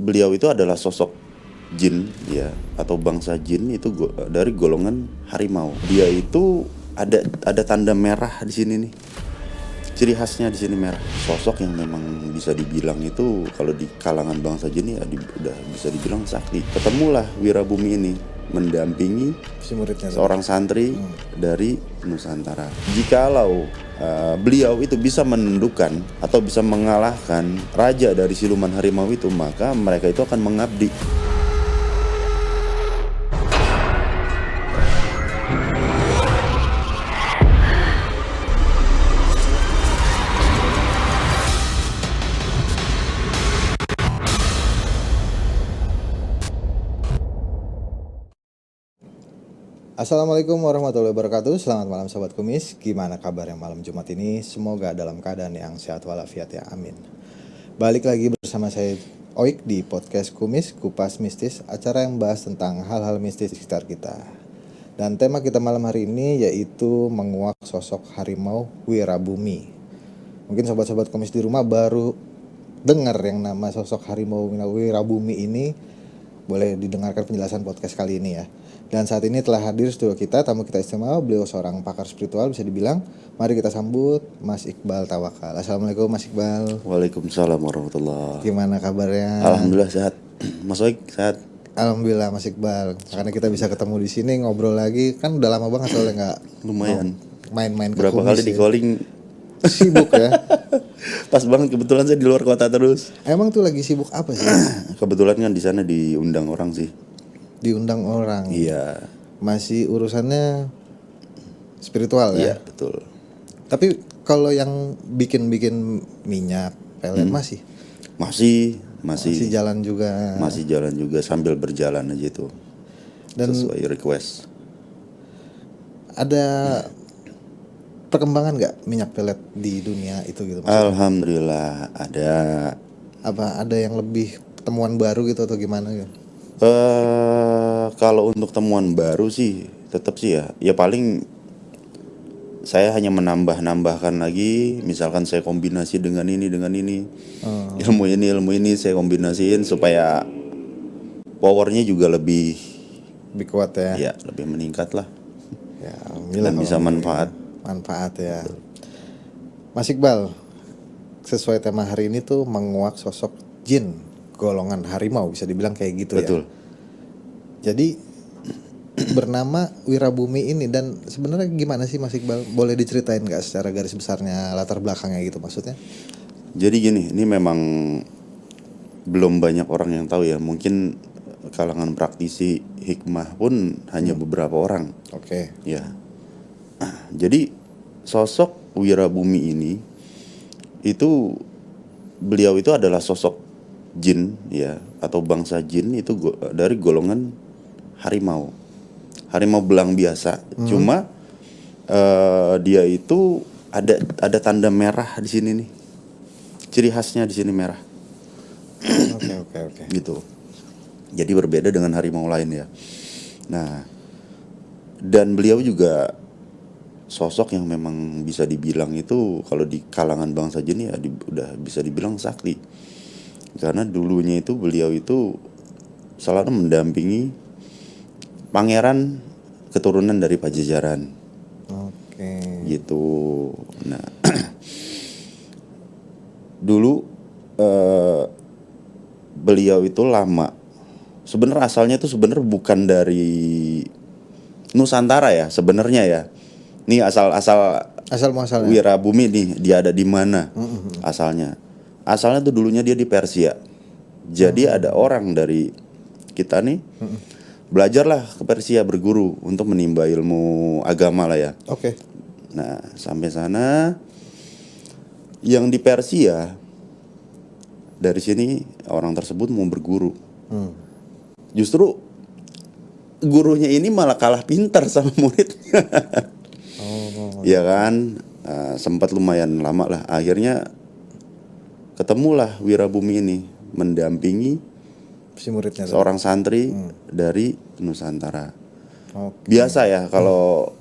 beliau itu adalah sosok jin ya, atau bangsa jin itu dari golongan harimau. Dia itu ada tanda merah di sini nih. Ciri khasnya di sini merah. Sosok yang memang bisa dibilang itu kalau di kalangan bangsa jin ya udah bisa dibilang sakti. Ketemulah Wirabumi ini mendampingi si muridnya seorang santri dari Nusantara. Jikalau beliau itu bisa menundukkan atau bisa mengalahkan raja dari siluman harimau itu, maka mereka itu akan mengabdi. Assalamualaikum warahmatullahi wabarakatuh. Selamat malam Sobat Kumis. Gimana kabarnya malam Jumat ini? Semoga dalam keadaan yang sehat walafiat ya, amin. Balik lagi bersama saya Oik di podcast Kumis Kupas Mistis, acara yang bahas tentang hal-hal mistis di sekitar kita. Dan tema kita malam hari ini yaitu menguak sosok harimau Wirabumi. Mungkin sobat-sobat Kumis di rumah baru dengar yang nama sosok harimau Wirabumi ini. Boleh didengarkan penjelasan podcast kali ini ya. Dan saat ini telah hadir studio kita, tamu kita istimewa, beliau seorang pakar spiritual bisa dibilang. Mari kita sambut Mas Iqbal Tawakal. Assalamualaikum Mas Iqbal. Waalaikumsalam warahmatullahi. Gimana kabarnya? Alhamdulillah sehat. Mas Oik sehat. Alhamdulillah Mas Iqbal. Karena kita bisa ketemu di sini ngobrol lagi, kan udah lama banget soalnya nggak Lumayan. main-main ke Berapa Kumis kali ya. di calling. Sibuk ya. Pas banget, kebetulan saya di luar kota terus. Emang tuh lagi sibuk apa sih? Kebetulan kan di sana diundang orang sih. Diundang orang. Iya. Masih urusannya spiritual ya. Iya, betul. Tapi kalau yang bikin minyak pelet Masih jalan juga. Masih jalan juga, sambil berjalan aja itu. Dan sesuai request. ada perkembangan nggak minyak pelet di dunia itu gitu? Alhamdulillah ada. Apa ada yang lebih temuan baru gitu atau gimana gitu? Kalau untuk temuan baru sih tetap sih ya paling saya hanya menambahkan lagi, misalkan saya kombinasi dengan ini ilmu ini saya kombinasiin supaya powernya juga lebih kuat ya. Ya lebih meningkat lah Ya, dan bisa manfaat ya. Mas Iqbal, sesuai tema hari ini tuh menguak sosok jin golongan harimau, bisa dibilang kayak gitu. Betul. Ya. Jadi bernama Wirabumi ini, dan sebenarnya gimana sih Mas Iqbal? Boleh diceritain nggak secara garis besarnya latar belakangnya gitu maksudnya? Jadi gini, ini memang belum banyak orang yang tahu ya. Mungkin kalangan praktisi hikmah pun hanya beberapa orang. Oke. Ya. Jadi sosok Wirabumi ini itu beliau itu adalah sosok jin ya, atau bangsa jin itu dari golongan harimau belang biasa. Cuma dia itu ada tanda merah di sini nih. Ciri khasnya di sini merah. Oke. Gitu. Jadi berbeda dengan harimau lain ya. Nah, dan beliau juga sosok yang memang bisa dibilang itu kalau di kalangan bangsa jin ya udah bisa dibilang sakti. Karena dulunya itu beliau itu selalu mendampingi pangeran keturunan dari Pajajaran. Oke. Gitu. Nah, dulu beliau itu lama. Sebenarnya asalnya itu sebenarnya bukan dari Nusantara ya sebenarnya ya. Nih asal-muasalnya Wirabumi nih, dia ada di mana asalnya? Asalnya tuh dulunya dia di Persia. Jadi ada orang dari kita nih belajarlah ke Persia, berguru untuk menimba ilmu agama lah ya. Oke. Nah, sampai sana yang di Persia, dari sini orang tersebut mau berguru. Justru gurunya ini malah kalah pintar sama muridnya. Ya kan, sempat lumayan lama lah. Akhirnya ketemulah Wirabumi ini mendampingi si muridnya seorang santri dari Nusantara. Okay. Biasa ya kalau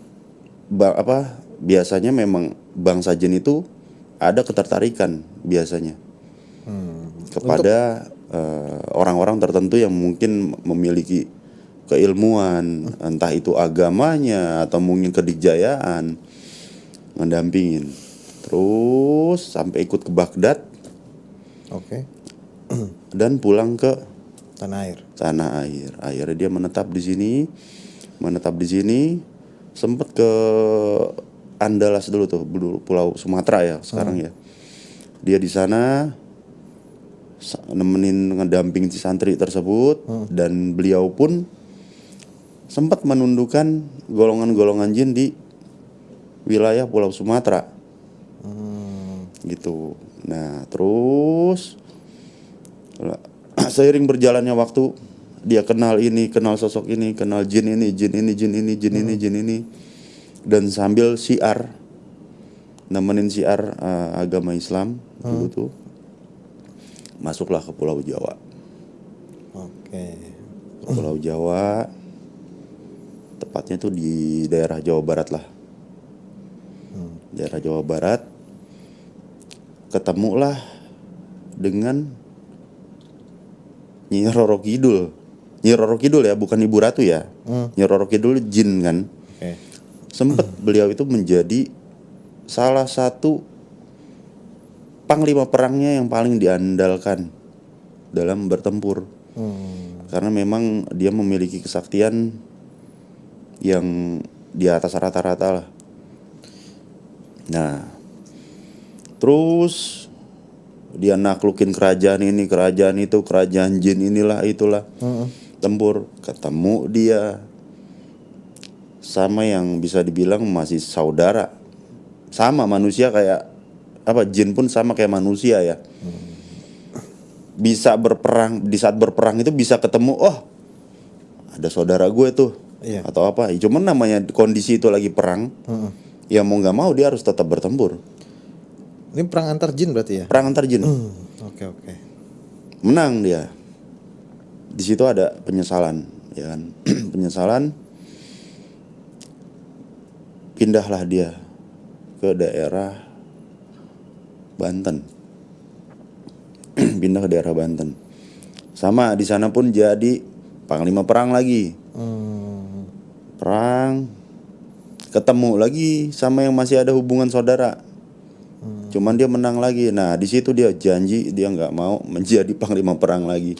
biasanya memang bangsa jin itu ada ketertarikan biasanya kepada orang-orang tertentu yang mungkin memiliki keilmuan, entah itu agamanya atau mungkin kedikjayaan, mendampingin. Terus sampai ikut ke Baghdad. Oke. Dan pulang ke Tanah air. Akhirnya dia menetap di sini, sempat ke Andalas dulu tuh, Pulau Sumatera ya sekarang ya. Dia di sana nemenin ngedamping si santri tersebut, dan beliau pun sempat menundukkan golongan-golongan jin di wilayah Pulau Sumatera. Gitu. Nah, terus seiring berjalannya waktu, dia kenal sosok ini, kenal jin ini, dan sambil nemenin syiar agama Islam dulu tuh, masuklah ke Pulau Jawa. Oke. Pulau Jawa, tepatnya tuh di daerah Jawa Barat lah. Daerah Jawa Barat, ketemulah dengan Nyi Roro Kidul. Nyi Roro Kidul ya, bukan Ibu Ratu ya. Nyi Roro Kidul jin kan. Sempet beliau itu menjadi salah satu panglima perangnya yang paling diandalkan dalam bertempur. Karena memang dia memiliki kesaktian yang di atas rata-rata lah. Nah, terus dia naklukin kerajaan ini, kerajaan itu, kerajaan jin inilah itulah. Tempur, ketemu dia sama yang bisa dibilang masih saudara. Sama manusia kayak apa, jin pun sama kayak manusia ya. Bisa berperang, di saat berperang itu bisa ketemu, oh ada saudara gue tuh, atau apa. Cuman namanya kondisi itu lagi perang, ya mau nggak mau dia harus tetap bertempur. Ini perang antar jin berarti ya? Perang antar jin. Oke. Menang dia. Di situ ada penyesalan, ya kan? Penyesalan. Pindahlah dia ke daerah Banten. Pindah ke daerah Banten. Sama di sana pun jadi panglima perang lagi. Perang, ketemu lagi sama yang masih ada hubungan saudara. Cuman dia menang lagi. Nah, di situ dia janji dia nggak mau menjadi panglima perang lagi.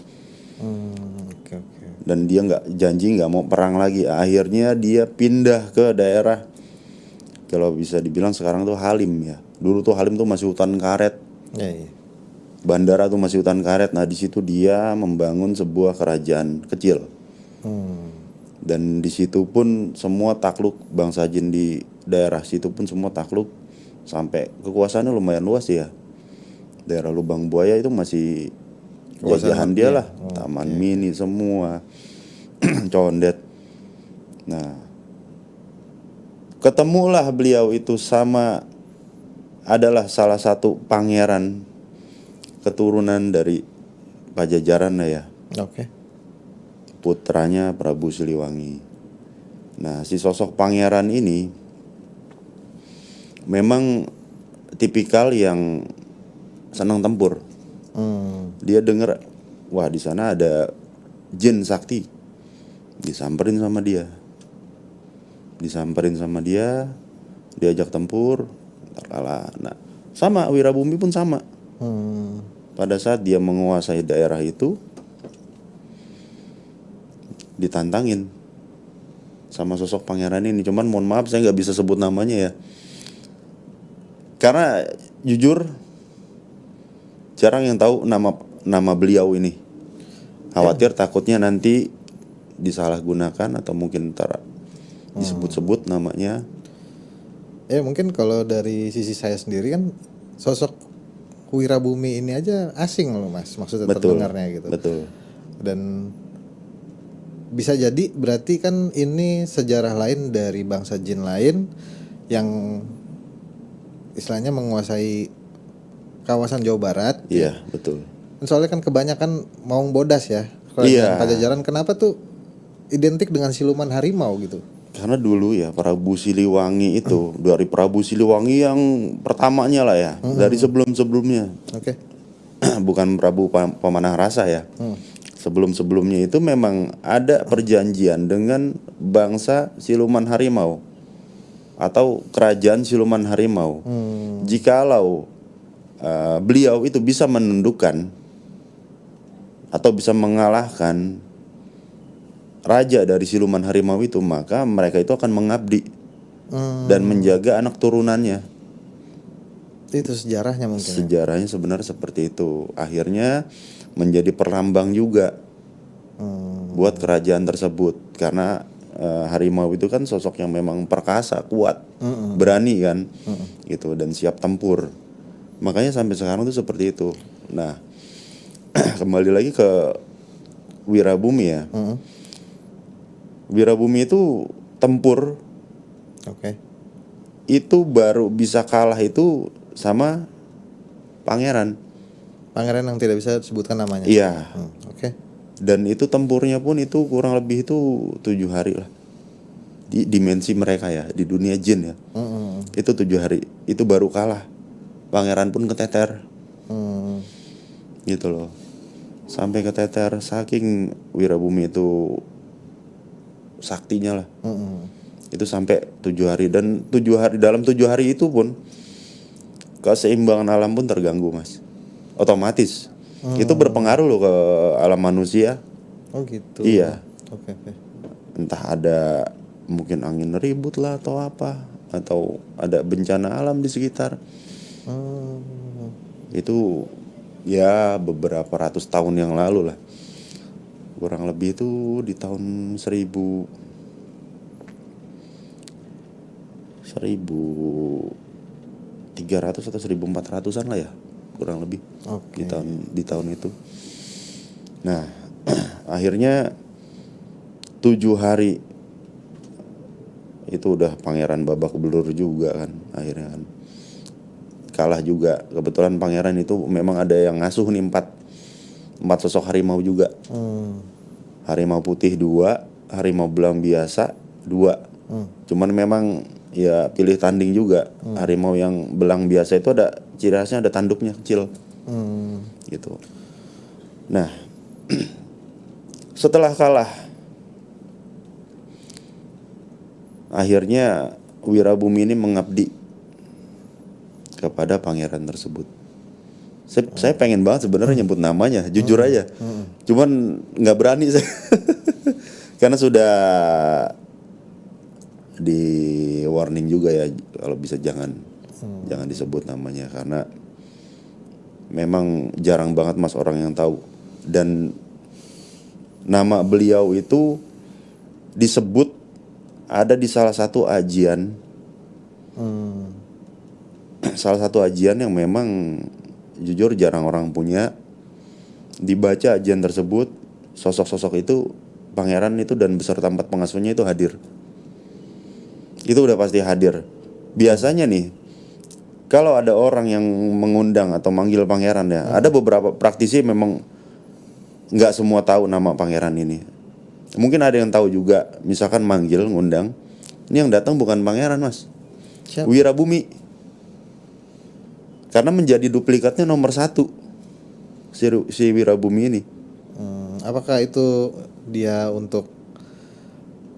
Oke. Dan dia nggak mau perang lagi. Akhirnya dia pindah ke daerah, kalau bisa dibilang sekarang tuh Halim ya. Dulu tuh Halim tuh masih hutan karet. Iya. Bandara tuh masih hutan karet. Nah, di situ dia membangun sebuah kerajaan kecil. Dan di situ pun semua takluk, bangsa jin di daerah situ pun semua takluk. Sampai kekuasaannya lumayan luas ya. Daerah Lubang Buaya itu masih jajahan dia lah. Taman Mini semua. Condet. Nah, ketemulah beliau itu sama, adalah salah satu pangeran keturunan dari Pajajaran lah ya. Oke. Putranya Prabu Siliwangi. Nah, si sosok pangeran ini memang tipikal yang senang tempur. Dia dengar, wah di sana ada jin sakti, disamperin sama dia, diajak tempur, terkalah. Nah, sama Wirabumi pun sama. Pada saat dia menguasai daerah itu, ditantangin sama sosok pangeran ini. Cuman mohon maaf saya nggak bisa sebut namanya ya. Karena jujur jarang yang tahu nama beliau ini. Khawatir takutnya nanti disalahgunakan atau mungkin disebut-sebut namanya. Mungkin kalau dari sisi saya sendiri kan sosok Wirabumi ini aja asing loh Mas, maksudnya terdengarnya gitu. Betul. Dan bisa jadi berarti kan ini sejarah lain dari bangsa jin lain yang istilahnya menguasai kawasan Jawa Barat. Iya, betul. Soalnya kan kebanyakan Maung Bodas ya. Kerajaan Pajajaran, kenapa tuh identik dengan siluman harimau gitu? Karena dulu ya Prabu Siliwangi itu dari Prabu Siliwangi yang pertamanya lah ya, dari sebelum-sebelumnya. Oke. bukan Prabu Pemanah Rasa ya. Sebelum-sebelumnya itu memang ada perjanjian dengan bangsa siluman harimau atau kerajaan siluman harimau. Jikalau beliau itu bisa menundukkan atau bisa mengalahkan raja dari siluman harimau itu, maka mereka itu akan mengabdi dan menjaga anak turunannya. Itu sejarahnya mungkin. Sejarahnya sebenarnya seperti itu. Akhirnya menjadi perlambang juga buat kerajaan tersebut, karena harimau itu kan sosok yang memang perkasa, kuat, berani kan, gitu, dan siap tempur. Makanya sampai sekarang tuh seperti itu. Nah, kembali lagi ke Wirabumi ya. Wirabumi itu tempur. Itu baru bisa kalah itu sama pangeran. Pangeran yang tidak bisa disebutkan namanya. Iya. Dan itu tempurnya pun itu kurang lebih itu 7 hari lah. Di dimensi mereka ya, di dunia jin ya. Itu 7 hari. Itu baru kalah. Pangeran pun keteter. Gitu loh. Sampai keteter saking Wirabumi itu saktinya lah. Itu sampai 7 hari, dan 7 hari, dalam 7 hari itu pun keseimbangan alam pun terganggu, Mas. Otomatis. Itu berpengaruh loh ke alam manusia. Oh gitu. Iya. Entah ada mungkin angin ribut lah atau apa, atau ada bencana alam di sekitar. Itu ya beberapa ratus tahun yang lalu lah. Kurang lebih itu di tahun 1300 atau 1400-an lah ya, kurang lebih. Di tahun itu. Nah, akhirnya 7 hari itu udah pangeran babak belur juga kan, akhirnya kan kalah juga. Kebetulan pangeran itu memang ada yang ngasuh nih 4 sosok harimau juga. Harimau putih 2, harimau belang biasa 2. Cuman memang ya pilih tanding juga. Harimau yang belang biasa itu ada ciri khasnya, ada tanduknya kecil. Gitu. Nah, setelah kalah, akhirnya Wirabumi ini mengabdi kepada pangeran tersebut. Saya pengen banget sebenarnya nyebut namanya, jujur aja. Cuman nggak berani saya. Karena sudah di warning juga ya, kalau bisa jangan disebut namanya, karena memang jarang banget Mas orang yang tahu. Dan nama beliau itu disebut ada di salah satu ajian. Salah satu ajian yang memang jujur jarang orang punya. Dibaca ajian tersebut, sosok-sosok itu, pangeran itu dan beserta 4 pengasuhnya itu hadir. Itu udah pasti hadir. Biasanya nih, kalau ada orang yang mengundang atau manggil pangeran ya, ada beberapa praktisi memang nggak semua tahu nama pangeran ini. Mungkin ada yang tahu juga, misalkan manggil, ngundang, ini yang datang bukan pangeran, Mas. Siapa? Wirabumi. Karena menjadi duplikatnya nomor 1 si Wirabumi ini. Apakah itu dia untuk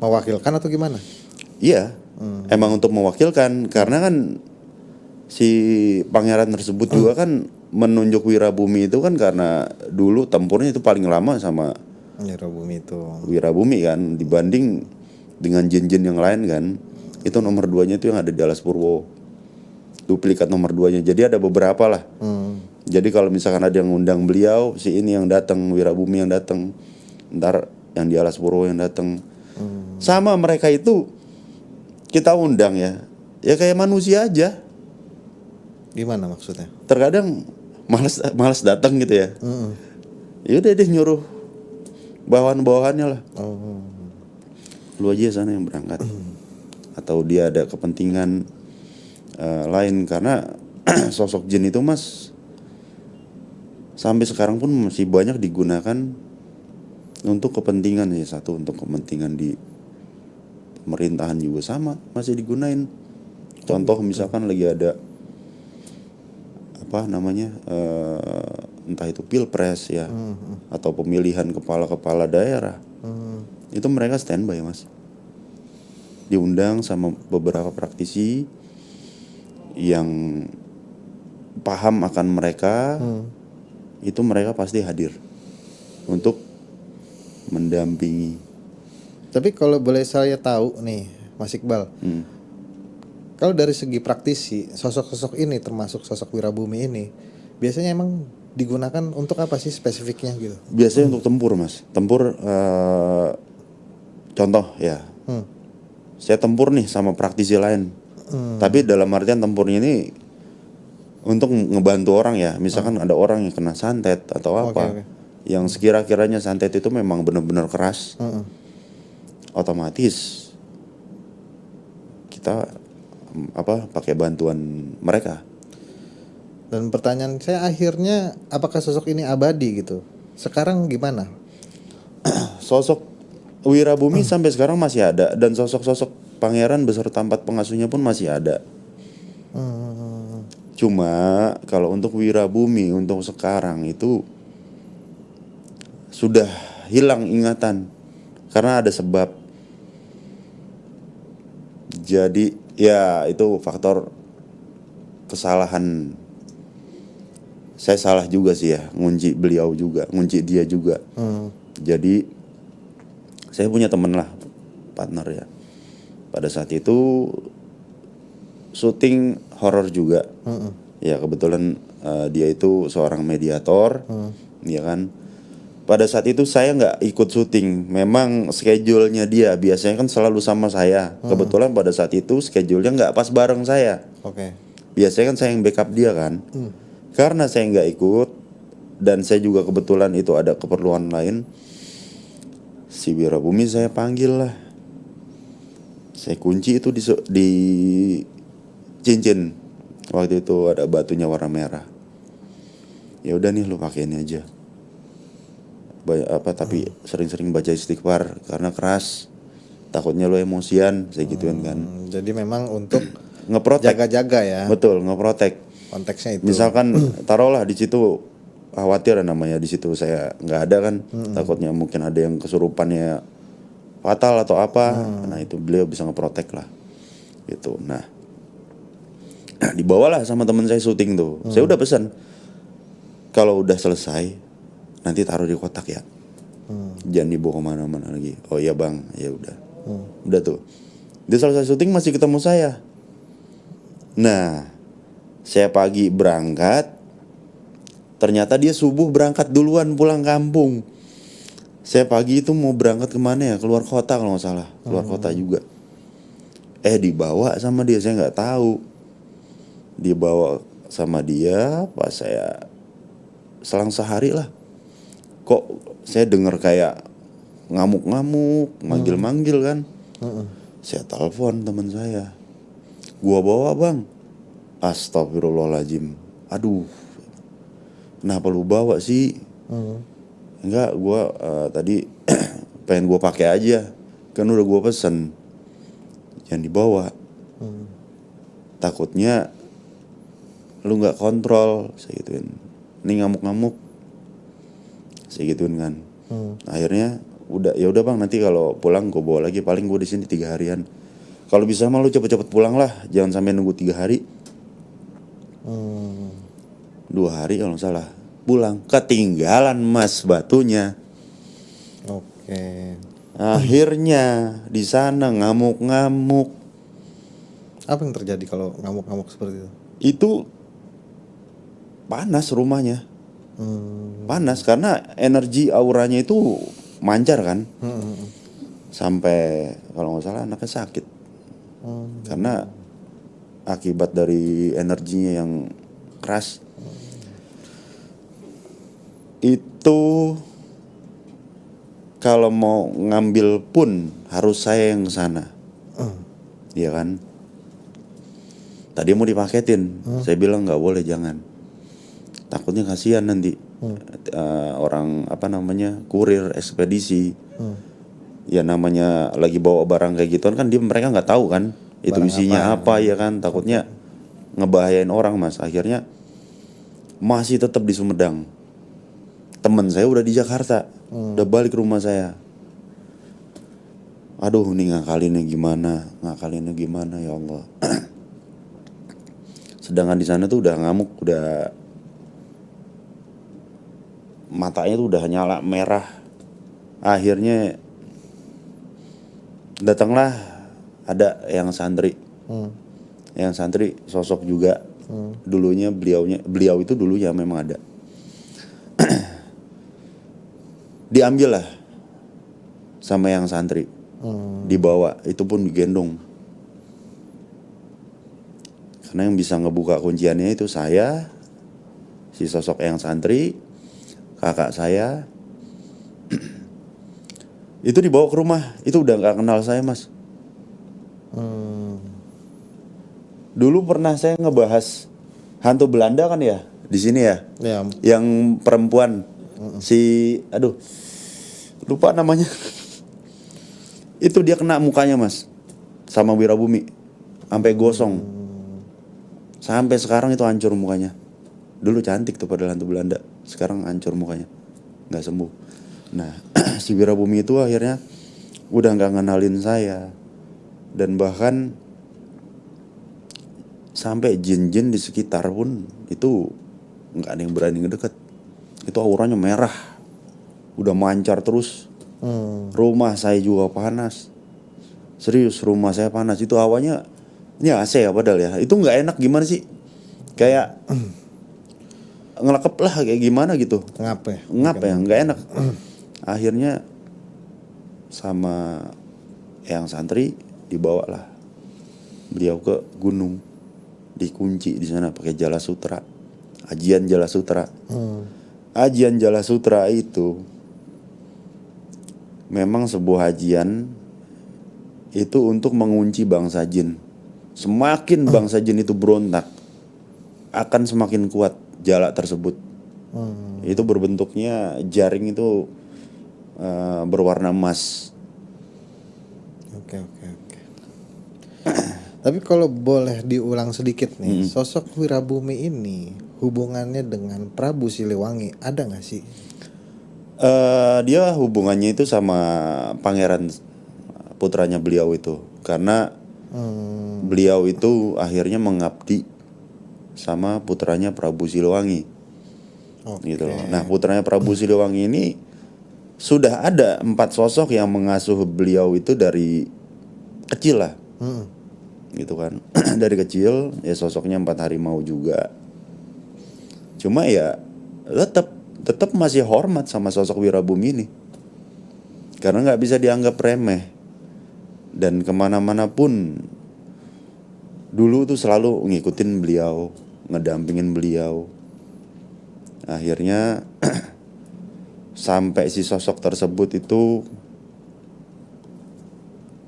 mewakilkan atau gimana? Iya, emang untuk mewakilkan, karena kan si pangeran tersebut juga kan menunjuk Wirabumi itu kan karena dulu tempurnya itu paling lama sama Wirabumi kan, dibanding dengan jin-jin yang lain kan. Itu nomor 2-nya itu yang ada di Alas Purwo, duplikat nomor 2-nya. Jadi ada beberapa lah. Jadi kalau misalkan ada yang ngundang beliau, si ini yang datang, Wirabumi yang datang, ntar yang di Alas Purwo yang datang. Sama mereka itu kita undang ya kayak manusia aja. Gimana maksudnya? Terkadang malas datang gitu ya. Ya udah deh nyuruh bawahan-bawahannya lah. Lu aja sana yang berangkat. Atau dia ada kepentingan lain, karena sosok jin itu Mas sampai sekarang pun masih banyak digunakan untuk kepentingan ya. Satu untuk kepentingan di pemerintahan juga sama, masih digunain. Contoh misalkan lagi ada apa namanya entah itu pilpres ya, atau pemilihan kepala daerah, itu mereka standby mas, diundang sama beberapa praktisi yang paham akan mereka, itu mereka pasti hadir untuk mendampingi. Tapi kalau boleh saya tahu nih Mas Iqbal, kalau dari segi praktisi sosok-sosok ini termasuk sosok Wirabumi ini biasanya emang digunakan untuk apa sih spesifiknya gitu? Biasanya untuk tempur mas, tempur, contoh ya, saya tempur nih sama praktisi lain, tapi dalam artian tempurnya ini untuk ngebantu orang ya, misalkan ada orang yang kena santet atau apa, yang sekira-kiranya santet itu memang benar-benar keras, otomatis kita pakai bantuan mereka. Dan pertanyaan saya akhirnya, apakah sosok ini abadi gitu? Sekarang gimana? Sosok Wirabumi sampai sekarang masih ada, dan sosok-sosok pangeran beserta 4 pengasuhnya pun masih ada. Cuma kalau untuk Wirabumi untuk sekarang itu sudah hilang ingatan karena ada sebab. Jadi ya itu faktor kesalahan. Saya salah juga sih ya, ngunci beliau juga, ngunci dia juga. Jadi saya punya temen lah, partner ya. Pada saat itu syuting horor juga. Ya kebetulan dia itu seorang mediator, ya kan. Pada saat itu saya nggak ikut syuting, memang schedule-nya dia biasanya kan selalu sama saya. Kebetulan pada saat itu schedule-nya nggak pas bareng saya. Biasanya kan saya yang backup dia kan. Karena saya nggak ikut dan saya juga kebetulan itu ada keperluan lain, si Wirabumi saya panggil lah. Saya kunci itu di cincin. Waktu itu ada batunya warna merah. Ya udah nih lu pakai ini aja. Tapi sering-sering baca istighfar karena keras. Takutnya lu emosian, saya gituin kan. Jadi memang untuk ngeprotek, jaga-jaga ya. Betul, ngeprotek. Konteksnya itu. Misalkan taruhlah di situ khawatir namanya di situ saya nggak ada kan, takutnya mungkin ada yang kesurupannya fatal atau apa. Nah itu beliau bisa ngeprotek lah gitu. Nah dibawalah sama teman saya syuting tuh. Saya udah pesan kalau udah selesai nanti taruh di kotak ya, jangan dibawa kemana-mana lagi. Oh iya bang, ya udah. Udah tuh dia selesai syuting masih ketemu saya. Nah saya pagi berangkat, ternyata dia subuh berangkat duluan pulang kampung. Saya pagi itu mau berangkat kemana ya, keluar kota kalau nggak salah, keluar kota juga. Dibawa sama dia, saya nggak tahu. Dibawa sama dia, pas saya selang sehari lah, kok saya dengar kayak ngamuk-ngamuk, manggil-manggil kan. Saya telepon teman saya, gua bawa bang. Astagfirullahaladzim. Aduh, kenapa lu bawa sih? Enggak, gua tadi pengen gua pakai aja, kan udah gua pesen. Jangan dibawa. Takutnya lu nggak kontrol, saya gituin. Ini ngamuk-ngamuk, saya gituin kan. Akhirnya ya udah bang, nanti kalau pulang gua bawa lagi, paling gua di sini 3 harian. Kalau bisa mah lu cepet-cepet pulang lah, jangan sampai nunggu 3 hari. 2 hari kalau nggak salah pulang, ketinggalan mas batunya. Akhirnya di sana ngamuk-ngamuk. Apa yang terjadi kalau ngamuk-ngamuk seperti itu? Itu panas rumahnya. Panas karena energi auranya itu mancar kan. Sampai kalau nggak salah anaknya sakit. Karena akibat dari energinya yang keras. Itu kalau mau ngambil pun harus saya yang kesana. Iya kan. Tadi mau dipaketin, saya bilang nggak boleh, jangan. Takutnya kasihan nanti orang kurir ekspedisi. Ya namanya lagi bawa barang kayak gituan kan mereka nggak tahu kan itu barang isinya apa ya kan, takutnya ngebahayain orang mas. Akhirnya masih tetap di Sumedang. teman saya udah di Jakarta, udah balik ke rumah saya. Aduh, ini ngakalinnya gimana ya Allah. Sedangkan di sana tuh udah ngamuk, udah matanya tuh udah nyala merah. Akhirnya datanglah ada yang santri. Yang santri sosok juga. Dulunya beliau itu dulunya memang ada. Diambil lah sama yang santri. Dibawa, itu pun digendong. Karena yang bisa ngebuka kunciannya itu saya, si sosok yang santri, kakak saya. Itu dibawa ke rumah, itu udah gak kenal saya, Mas. Dulu pernah saya ngebahas hantu Belanda kan ya, di sini ya. Yang perempuan, si lupa namanya. Itu dia kena mukanya, Mas, sama Wirabumi, sampai gosong. Sampai sekarang itu hancur mukanya. Dulu cantik tuh padahal hantu Belanda, sekarang hancur mukanya, nggak sembuh. Nah, si Wirabumi itu akhirnya udah nggak ngenalin saya, dan bahkan sampai jin-jin di sekitar pun itu nggak ada yang berani ngedeket. Itu auranya merah, udah mancar terus. Rumah saya juga panas. Serius, rumah saya panas. Itu hawanya, ini AC ya padahal ya. Itu nggak enak gimana sih? Kayak ngelekep lah kayak gimana gitu. Ngap ya, nggak enak. Akhirnya sama yang santri dibawa lah beliau ke gunung, dikunci di sana pakai jala sutra, ajian jala sutra. Ajian jala sutra itu memang sebuah ajian itu untuk mengunci bangsa jin. Semakin bangsa jin itu berontak, akan semakin kuat jala tersebut. Itu berbentuknya jaring itu berwarna emas. Oke. Tapi kalau boleh diulang sedikit nih, sosok Wirabumi ini hubungannya dengan Prabu Siliwangi ada nggak sih? Dia hubungannya itu sama pangeran, putranya beliau itu, karena beliau itu akhirnya mengabdi sama putranya Prabu Siliwangi. Gitu loh. Nah, putranya Prabu Siliwangi ini sudah ada 4 sosok yang mengasuh beliau itu dari kecil lah. Gitu kan. Dari kecil ya sosoknya 4 harimau juga. Cuma ya tetap masih hormat sama sosok Wirabumi ini, karena nggak bisa dianggap remeh. Dan kemana-mana pun dulu tuh selalu ngikutin beliau, ngedampingin beliau. Akhirnya sampai si sosok tersebut itu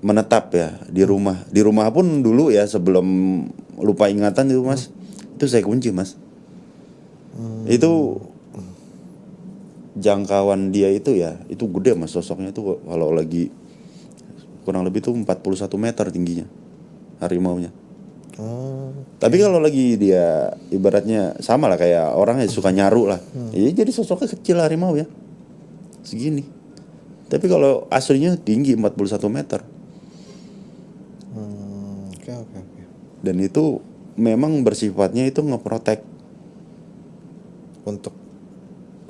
menetap ya di rumah. Di rumah pun dulu ya, sebelum lupa ingatan itu, Mas, itu saya kunci, Mas. Itu jangkauan dia itu ya, itu gede, Mas, sosoknya itu kalau lagi kurang lebih tuh 41 meter tingginya harimaunya. Tapi kalau lagi dia ibaratnya sama lah kayak orang yang suka nyaru lah. Jadi sosoknya kecil harimau ya, segini. Tapi kalau aslinya tinggi 41 meter. Oke. Dan itu memang bersifatnya itu ngeprotek, untuk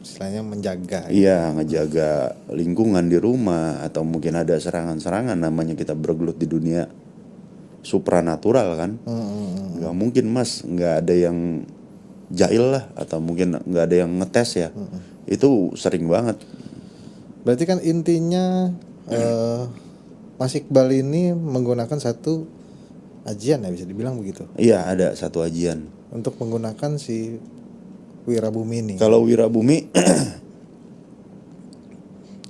istilahnya menjaga. Iya, ngejaga lingkungan di rumah, atau mungkin ada serangan-serangan, namanya kita bergelut di dunia supranatural kan. Nggak mungkin, Mas, nggak ada yang jahil lah, atau mungkin nggak ada yang ngetes ya. Itu sering banget. Berarti kan intinya Mas Iqbal ini menggunakan satu ajian ya, bisa dibilang begitu. Iya, ada satu ajian untuk menggunakan si Wirabumi ini. Kalau Wirabumi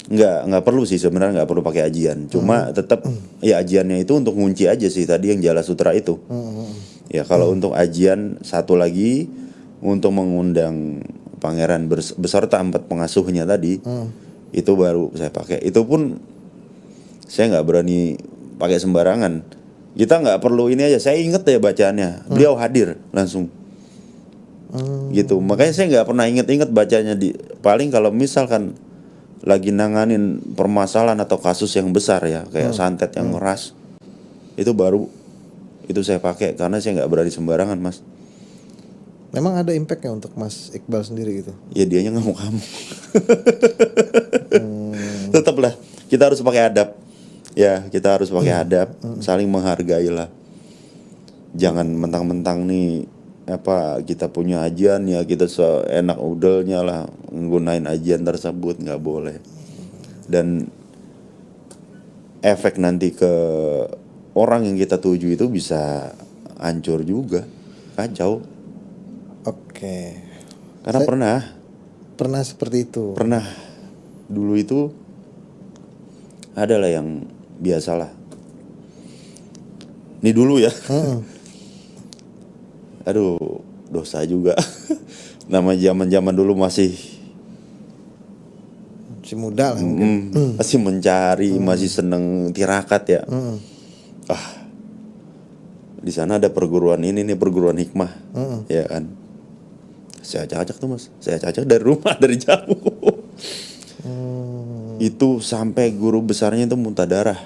nggak perlu sih sebenarnya, nggak perlu pakai ajian. Cuma tetap ya ajiannya itu untuk ngunci aja sih tadi yang jala sutra itu. Ya kalau untuk ajian satu lagi untuk mengundang pangeran beserta 4 pengasuhnya tadi, itu baru saya pakai. Itu pun saya nggak berani pakai sembarangan. Kita nggak perlu ini aja. Saya inget ya bacaannya. Beliau hadir langsung. Gitu. Makanya saya nggak pernah inget bacanya di, paling kalau misalkan lagi nanganin permasalahan atau kasus yang besar ya, kayak santet yang ngeras, itu baru itu saya pakai, karena saya nggak berani sembarangan, Mas. Memang ada impactnya untuk Mas Iqbal sendiri gitu? Ya dianya ngamuk-ngamuk. Tetaplah kita harus pakai adab. Ya, kita harus pakai adab, saling menghargai lah. Jangan mentang-mentang nih apa kita punya ajian ya kita seenak udelnya lah nggunain ajian tersebut, nggak boleh. Dan efek nanti ke orang yang kita tuju itu bisa hancur juga, kacau. Oke. Karena pernah seperti itu. Pernah. Dulu itu adalah yang biasalah. Ini dulu ya. Aduh, dosa juga. Nama zaman dulu masih muda lah mungkin. Masih mencari, masih seneng tirakat ya. Di sana ada perguruan ini nih, perguruan hikmah. Ya kan. Saya ajak tuh, Mas. Saya ajak dari rumah, dari jauh. Itu sampai guru besarnya itu muntah darah.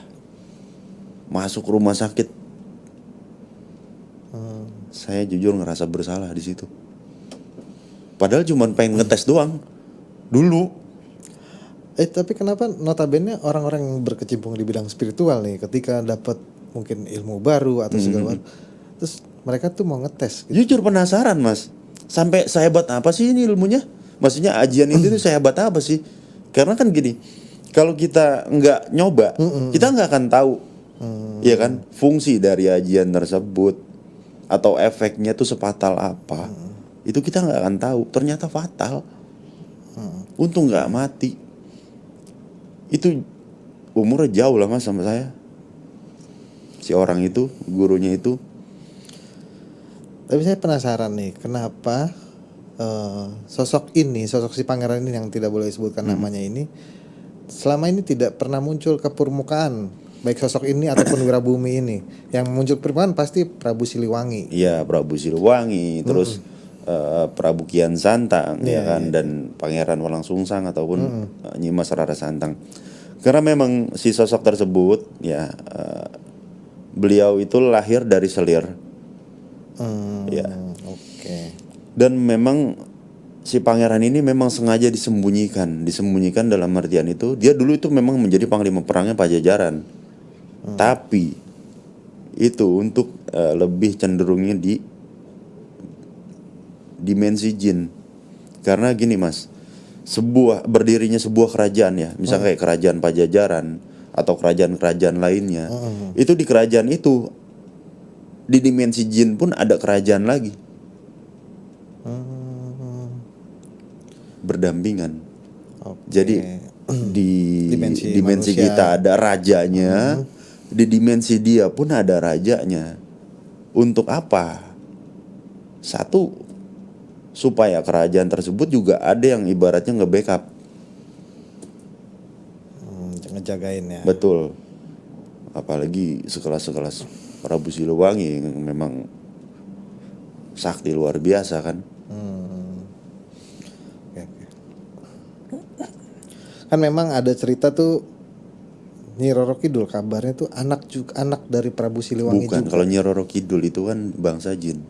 Masuk rumah sakit. Saya jujur ngerasa bersalah di situ. Padahal cuma pengen ngetes doang dulu. Tapi kenapa notabene orang-orang yang berkecimpung di bidang spiritual nih, ketika dapat mungkin ilmu baru atau segala macam, terus mereka tuh mau ngetes gitu. Jujur penasaran, Mas. Sampai sehebat apa sih ini ilmunya? Maksudnya ajian itu tuh sehebat apa sih? Karena kan gini, kalau kita nggak nyoba, kita nggak akan tahu, ya kan, fungsi dari ajian tersebut atau efeknya tuh sefatal apa. Itu kita nggak akan tahu. Ternyata fatal. Untung nggak mati. Itu umurnya jauh lah, Mas, sama saya. Si orang itu, gurunya itu. Tapi saya penasaran nih, kenapa sosok si pangeran ini yang tidak boleh disebutkan namanya ini selama ini tidak pernah muncul ke permukaan, baik sosok ini ataupun Wirabumi ini. Yang muncul ke permukaan pasti Prabu Siliwangi. Iya, Prabu Siliwangi, terus Prabu Kian Santang, ya kan, dan Pangeran Walangsungsang ataupun Nyimas Rara Santang. Karena memang si sosok tersebut, ya, beliau itu lahir dari selir. Ya. Oke. Dan memang si pangeran ini memang sengaja disembunyikan dalam artian itu dia dulu itu memang menjadi panglima perangnya Pajajaran. Tapi itu untuk lebih cenderungnya di dimensi jin. Karena gini, Mas, berdirinya sebuah kerajaan ya, misalnya kayak kerajaan Pajajaran atau kerajaan-kerajaan lainnya. Itu di kerajaan itu di dimensi jin pun ada kerajaan lagi. Berdampingan. Jadi di dimensi kita ada rajanya, di dimensi dia pun ada rajanya. Untuk apa? Satu, supaya kerajaan tersebut juga ada yang ibaratnya nge-backup, ngejagain ya. Betul. Apalagi sekelas Prabu Siliwangi yang memang sakti luar biasa kan. Kan memang ada cerita tuh Nyi Roro Kidul kabarnya tuh anak dari Prabu Siliwangi. Bukan, juga. kalau Nyi Roro Kidul itu kan bangsa jin.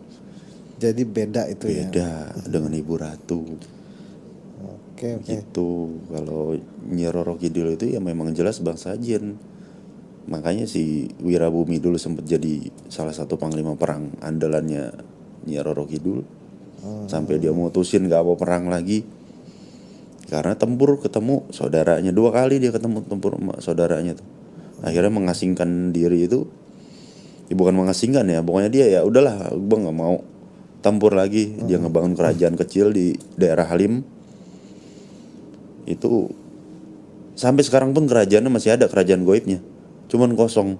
Jadi beda itu ya. Beda dengan Ibu Ratu. Oke. Gitu. Kalau Nyi Roro Kidul itu ya memang jelas bangsa jin. Makanya si Wirabumi dulu sempat jadi salah satu panglima perang andalannya Nyi Roro Kidul. Sampai dia mutusin gak mau perang lagi. Karena tempur ketemu saudaranya 2 kali, dia ketemu tempur sama saudaranya tuh. Akhirnya mengasingkan diri itu. Ya bukan mengasingkan ya, pokoknya dia ya udahlah, gue nggak mau tempur lagi. Dia ngebangun kerajaan kecil di daerah Halim. Itu sampai sekarang pun kerajaannya masih ada, kerajaan goibnya. Cuman kosong,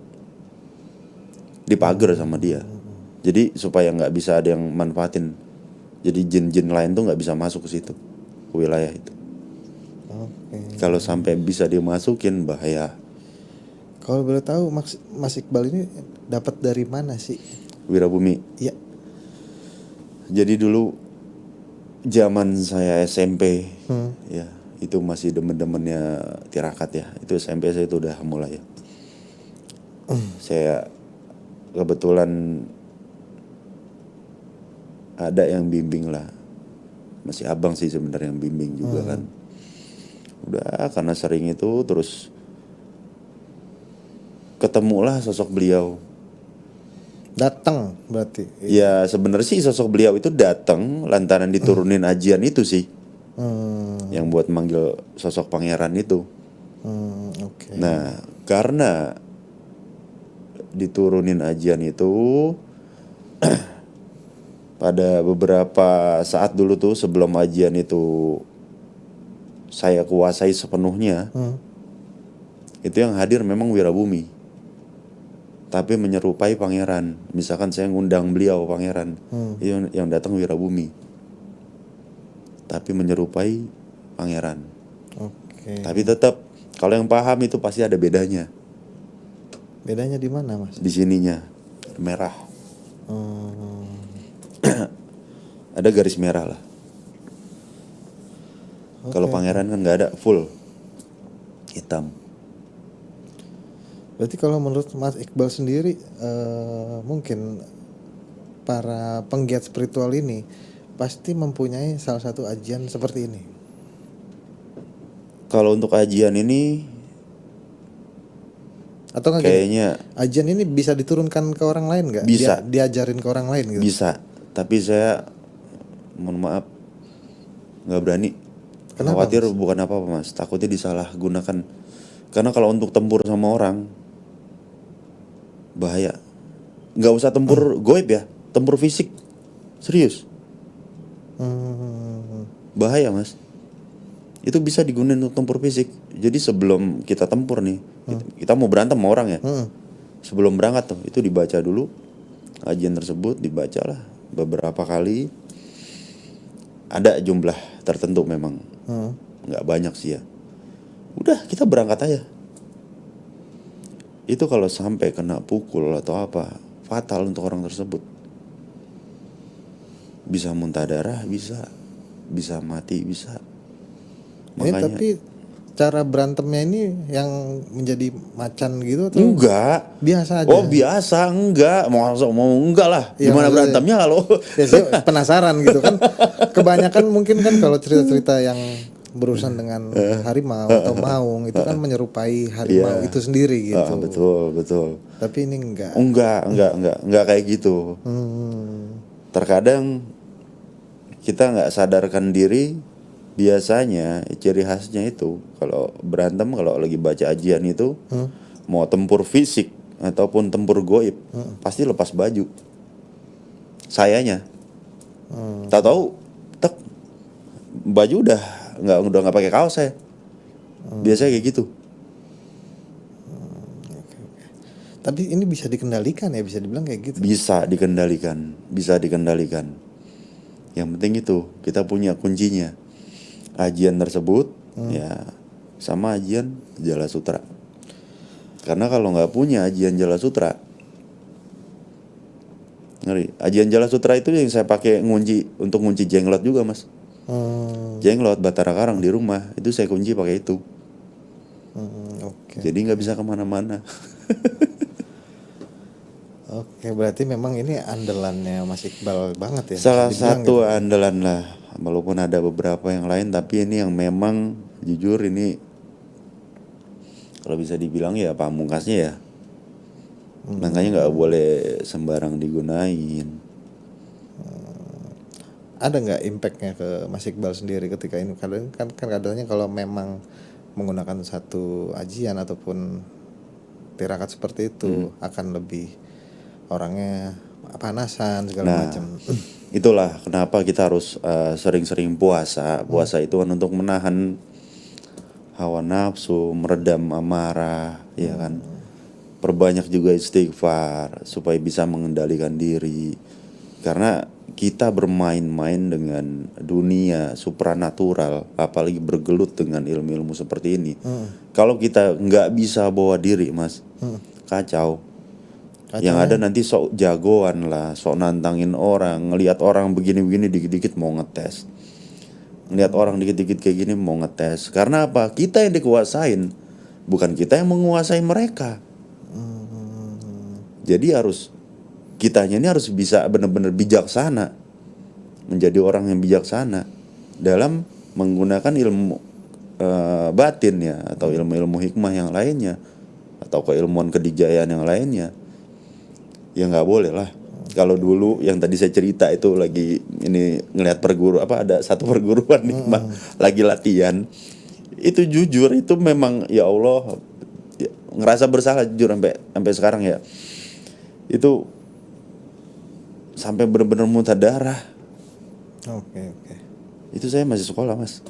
dipagar sama dia. Jadi supaya nggak bisa ada yang manfaatin. Jadi jin-jin lain tuh nggak bisa masuk ke situ, ke wilayah itu. Kalau sampai bisa dimasukin bahaya. Kalau boleh tahu Mas Iqbal ini dapat dari mana sih Wirabumi? Iya. Jadi dulu zaman saya SMP, ya itu masih demen-demennya tirakat ya. Itu SMP saya itu udah mulai. Saya kebetulan ada yang bimbing lah, masih abang sih sebenarnya yang bimbing juga kan. Udah karena sering itu terus ketemulah sosok beliau. Datang berarti. Ya sebenarnya sih sosok beliau itu datang lantaran diturunin ajian itu sih. Yang buat manggil sosok pangeran itu. Okay. Nah, karena diturunin ajian itu pada beberapa saat dulu tuh sebelum ajian itu saya kuasai sepenuhnya. Itu yang hadir memang Wirabumi. Tapi menyerupai pangeran. Misalkan saya ngundang beliau pangeran, yang datang Wirabumi. Tapi menyerupai pangeran. Oke. Tapi tetap kalau yang paham itu pasti ada bedanya. Bedanya di mana, Mas? Di sininya merah. Ada garis merah lah. Kalau pangeran kan nggak ada, full hitam. Berarti kalau menurut Mas Iqbal sendiri, mungkin para penggiat spiritual ini pasti mempunyai salah satu ajian seperti ini. Kalau untuk ajian ini, atau kayaknya ajian ini bisa diturunkan ke orang lain nggak? Bisa. Diajarin ke orang lain gitu? Bisa, tapi saya mohon maaf nggak berani. Kenapa, Khawatir Mas? bukan apa-apa Mas, takutnya disalahgunakan. Karena kalau untuk tempur sama orang bahaya. Nggak usah tempur goib ya, tempur fisik. Serius. Bahaya Mas. Itu bisa digunakan untuk tempur fisik. Jadi sebelum kita tempur nih, kita mau berantem sama orang ya. Sebelum berangkat tuh, itu dibaca dulu ajian tersebut, dibacalah beberapa kali. Ada jumlah tertentu memang, nggak banyak sih ya. Udah kita berangkat aja. Itu kalau sampai kena pukul atau apa, fatal untuk orang tersebut. Bisa muntah darah, bisa mati, bisa. Makanya, tapi cara berantemnya ini yang menjadi macan gitu atau? Enggak. Biasa aja. Oh biasa, enggak. Mau enggak lah. Gimana berantemnya kalau? Ya, saya penasaran gitu kan. Kebanyakan mungkin kan kalau cerita-cerita yang berurusan dengan harimau atau maung itu kan menyerupai harimau itu sendiri gitu. Betul. Tapi ini enggak. Enggak kayak gitu. Terkadang kita nggak sadarkan diri. Biasanya ciri khasnya itu kalau berantem, kalau lagi baca ajian itu mau tempur fisik ataupun tempur goib pasti lepas baju. Sayanya tak tahu tek baju udah nggak pakai kaos saya. Biasanya kayak gitu. Tapi ini bisa dikendalikan ya, bisa dibilang kayak gitu. Bisa dikendalikan. Yang penting itu kita punya kuncinya. Ajian tersebut ya sama ajian Jala Sutra. Karena kalau nggak punya ajian Jala Sutra, ngeri. Ajian Jala Sutra itu yang saya pakai untuk ngunci jenglot juga Mas. Jenglot Batara Karang di rumah itu saya kunci pakai itu. Jadi nggak bisa kemana-mana. Oke, berarti memang ini andalannya Mas Iqbal banget ya. Salah satu gitu. Andalan lah. Walaupun ada beberapa yang lain, tapi ini yang memang jujur ini kalau bisa dibilang ya pamungkasnya ya. Makanya nggak boleh sembarang digunain. Ada nggak impactnya ke Mas Iqbal sendiri ketika ini? Kan kadangnya kalau memang menggunakan satu ajian ataupun tirakat seperti itu akan lebih orangnya panasan segala macam. Itulah kenapa kita harus sering-sering puasa. Puasa itu kan untuk menahan hawa nafsu, meredam amarah, ya kan. Perbanyak juga istighfar supaya bisa mengendalikan diri. Karena kita bermain-main dengan dunia supranatural, apalagi bergelut dengan ilmu-ilmu seperti ini. Kalau kita nggak bisa bawa diri, Mas, kacau. Yang ada nanti sok jagoan lah, sok nantangin orang, ngelihat orang begini-begini dikit-dikit mau ngetes. Lihat orang dikit-dikit kayak gini mau ngetes. Karena apa? Kita yang dikuasain, bukan kita yang menguasai mereka. Jadi kitanya ini harus bisa benar-benar bijaksana, menjadi orang yang bijaksana dalam menggunakan ilmu batin ya, atau ilmu-ilmu hikmah yang lainnya, atau keilmuan kedijayaan yang lainnya. Ya nggak boleh lah. Kalau dulu yang tadi saya cerita itu lagi ini ngelihat ada satu perguruan nih lagi latihan. Itu jujur itu memang ya Allah ngerasa bersalah jujur sampai sekarang ya. Itu sampai benar-benar muntah darah. Oke. Itu saya masih sekolah, Mas.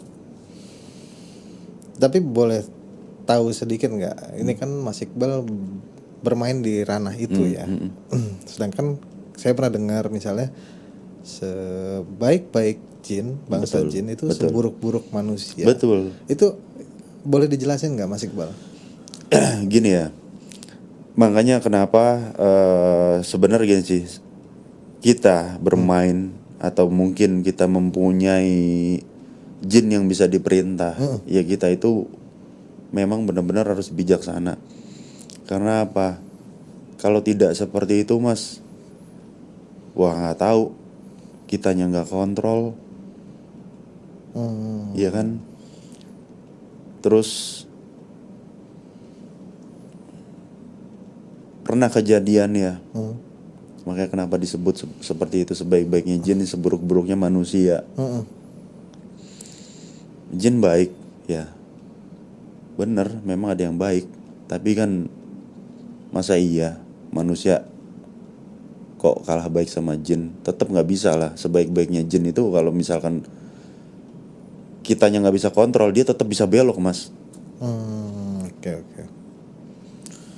Tapi boleh tahu sedikit nggak? Ini kan Mas Iqbal bermain di ranah itu ya. Sedangkan saya pernah dengar misalnya sebaik-baik jin, bangsa jin itu seburuk-buruk manusia. Betul. Itu boleh dijelasin nggak Mas Iqbal? Gini ya. Makanya kenapa sebenarnya gini sih, kita bermain atau mungkin kita mempunyai jin yang bisa diperintah, ya kita itu memang benar-benar harus bijaksana. Karena apa? Kalau tidak seperti itu, Mas, wah nggak tahu, kitanya nggak kontrol, iya kan? Terus pernah kejadian ya, makanya kenapa disebut seperti itu, sebaik-baiknya jin, seburuk-buruknya manusia. Jin baik, ya, bener, memang ada yang baik, tapi kan masa iya manusia kok kalah baik sama jin? Tetap nggak bisa lah. Sebaik-baiknya jin itu kalau misalkan kitanya nggak bisa kontrol, dia tetap bisa belok, Mas. Oke.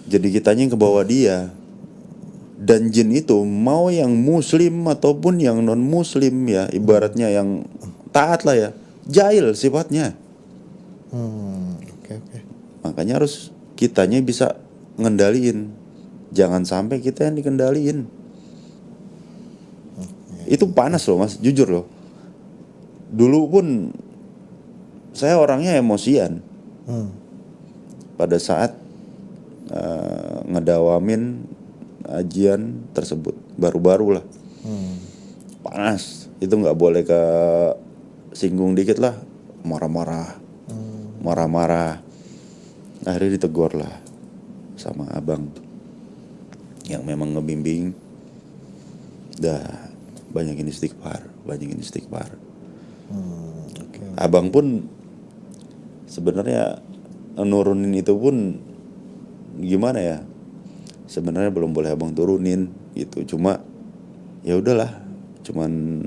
Jadi kitanya yang kebawa dia. Dan jin itu mau yang muslim ataupun yang non muslim ya, ibaratnya yang taat lah ya, jahil sifatnya. Oke. Makanya harus kitanya bisa ngendaliin. Jangan sampai kita yang dikendaliin. Itu panas loh, Mas, jujur loh. Dulu pun saya orangnya emosian. Pada saat ngedawamin ajian tersebut, baru-baru lah. Panas. Itu nggak boleh ke singgung dikit lah, marah-marah. Akhirnya ditegur lah sama abang yang memang ngebimbing. Dah banyakin istighfar. Okay. Abang pun sebenarnya nurunin itu pun gimana ya? Sebenarnya belum boleh abang turunin gitu. Cuma ya udahlah, cuman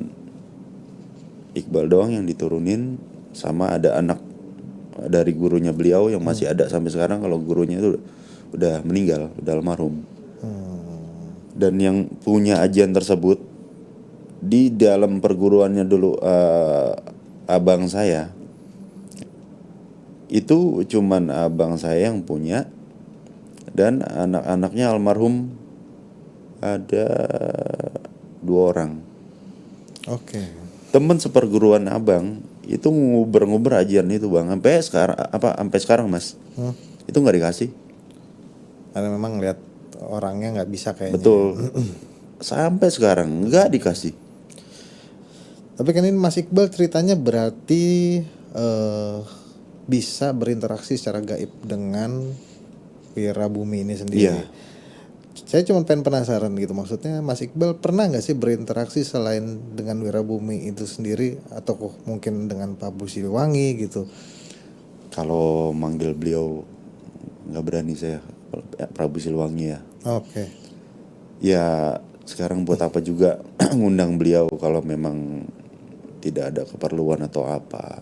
Iqbal doang yang diturunin, sama ada anak dari gurunya beliau yang masih ada sampai sekarang. Kalau gurunya itu udah meninggal, udah almarhum. Dan yang punya ajian tersebut di dalam perguruannya dulu, abang saya itu cuman abang saya yang punya, dan anak-anaknya almarhum ada 2 orang. Oke. Temen seperguruan abang itu nguber ajian itu, Bang, sampai sekarang Mas. Itu nggak dikasih. Karena memang lihat orangnya nggak bisa kayaknya. Betul. Sampai sekarang nggak dikasih. Tapi kan ini Mas Iqbal ceritanya berarti bisa berinteraksi secara gaib dengan Wirabumi ini sendiri. Iya. Saya cuma pengen penasaran gitu, maksudnya Mas Iqbal pernah nggak sih berinteraksi selain dengan Wirabumi itu sendiri, atau mungkin dengan Prabu Siliwangi gitu? Kalau manggil beliau nggak berani saya, Prabu Siliwangi ya. Oke. Ya sekarang buat apa juga ngundang beliau kalau memang tidak ada keperluan atau apa.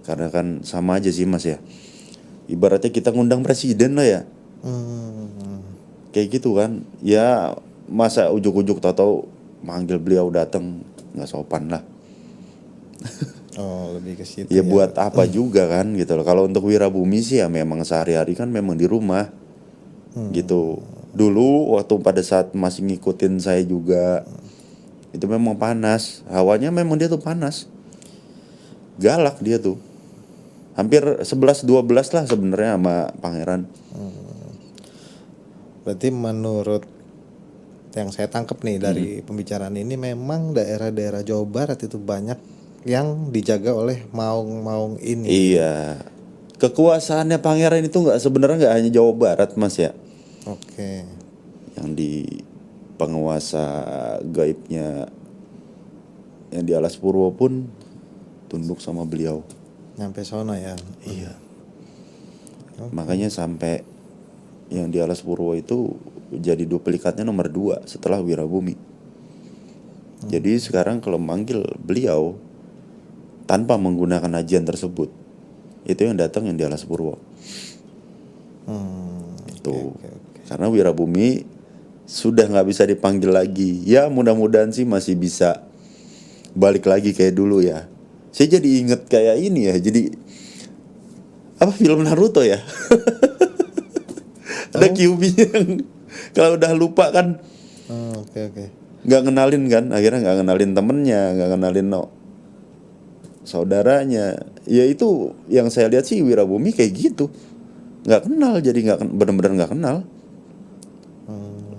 Karena kan sama aja sih, Mas ya. Ibaratnya kita ngundang presiden lah ya. Kayak gitu kan. Ya masa ujuk-ujuk tahu manggil beliau datang, nggak sopan lah. Oh, lebih ke situ. Ya buat apa juga kan gitu loh. Kalau untuk Wirabumi sih ya memang sehari-hari kan memang di rumah. Gitu. Dulu waktu pada saat masih ngikutin saya juga, itu memang panas. Hawanya memang dia tuh panas. galak dia tuh. Hampir 11-12 lah sebenarnya sama pangeran. Berarti menurut yang saya tangkap nih dari pembicaraan ini, memang daerah-daerah Jawa Barat itu banyak yang dijaga oleh maung-maung ini. Iya. Kekuasaannya pangeran itu sebenarnya nggak hanya Jawa Barat, Mas ya. Oke. Yang di penguasa gaibnya yang di Alas Purwo pun tunduk sama beliau. Nyampe sono ya. Iya. Makanya sampai yang di Alas Purwo itu jadi duplikatnya nomor 2 setelah Wirabumi. Jadi sekarang kalau manggil beliau tanpa menggunakan ajian tersebut, itu yang datang yang di Alas Purwo. Itu Oke. karena Wirabumi sudah nggak bisa dipanggil lagi. Ya mudah-mudahan sih masih bisa balik lagi kayak dulu ya. Saya jadi inget kayak ini ya. Jadi apa film Naruto ya? Ada Kyuubi yang kalau udah lupa kan Oke. nggak kenalin kan, akhirnya nggak kenalin temennya, nggak kenalin saudaranya. Ya itu yang saya lihat sih Wirabumi kayak gitu, nggak kenal, jadi nggak benar-benar nggak kenal,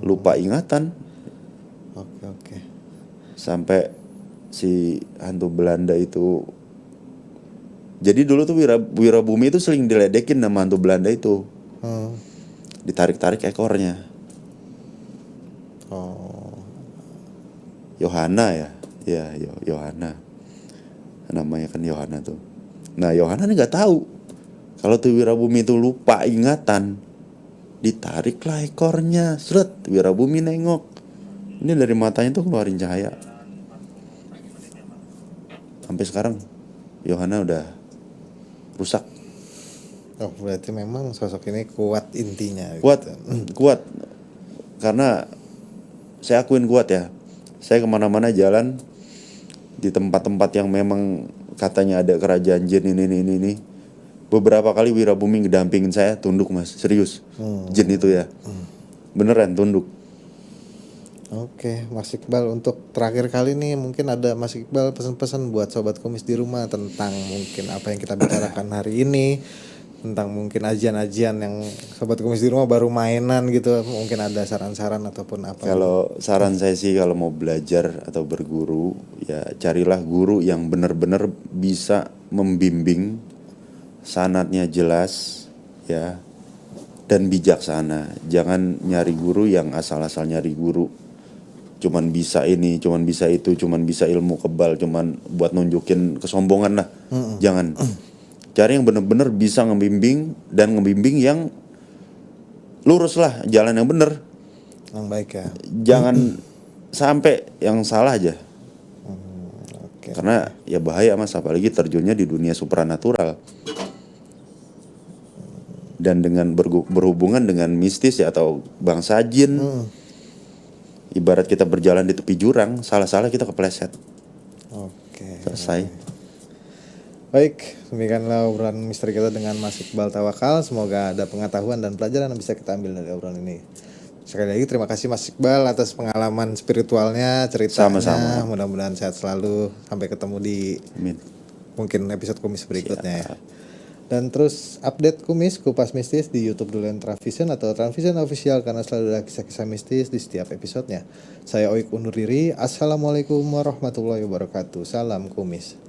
lupa ingatan. Oke. Sampai si hantu Belanda itu, jadi dulu tuh Wirabumi itu sering diledekin sama hantu Belanda itu, ditarik-tarik ekornya. Yohana ya Yohana, namanya kan Yohana tuh. Nah Yohana ini nggak tahu kalau tuh Wirabumi itu lupa ingatan, ditariklah ekornya, seret. Wirabumi nengok, ini dari matanya tuh keluarin cahaya. Sampai sekarang Yohana udah rusak. Oh, berarti memang sosok ini kuat intinya. Kuat, gitu. kuat. Karena saya akuin kuat ya. Saya kemana-mana jalan di tempat-tempat yang memang katanya ada kerajaan jin ini. Beberapa kali Wirabumi ngedampingin saya, tunduk Mas, serius. Jin itu ya, beneran tunduk. Oke, Mas Iqbal, untuk terakhir kali nih mungkin ada Mas Iqbal pesan-pesan buat sobat kumis di rumah tentang mungkin apa yang kita bicarakan hari ini, tentang mungkin ajian-ajian yang sobat kumis di rumah baru mainan gitu, mungkin ada saran-saran ataupun apa. Kalau saran saya sih kalau mau belajar atau berguru, ya carilah guru yang benar-benar bisa membimbing, sanadnya jelas ya, dan bijaksana. Jangan nyari guru yang asal-asal nyari guru, cuman bisa ini, cuman bisa itu, cuman bisa ilmu kebal, cuman buat nunjukin kesombongan lah. Jangan. Cari yang benar-benar bisa ngebimbing, dan ngebimbing yang lurus lah, jalan yang benar, yang baik ya. Jangan sampai yang salah aja. Oke. Karena ya bahaya Mas, apalagi terjunnya di dunia supranatural. Dan dengan berhubungan dengan mistis ya, atau bangsa jin. Ibarat kita berjalan di tepi jurang, salah-salah kita kepleset. Oke. Selesai. Baik, demikianlah obrolan misteri kita dengan Mas Iqbal Tawakal. Semoga ada pengetahuan dan pelajaran yang bisa kita ambil dari obrolan ini. Sekali lagi terima kasih Mas Iqbal atas pengalaman spiritualnya, ceritanya. Sama-sama. Mudah-mudahan sehat selalu. Sampai ketemu di mungkin episode kumis berikutnya ya. Dan terus update kumis kupas mistis di YouTube Dulen Transvision atau Transvision Official, karena selalu ada kisah-kisah mistis di setiap episodenya. Saya Oik undur diri. Assalamualaikum warahmatullahi wabarakatuh. Salam kumis.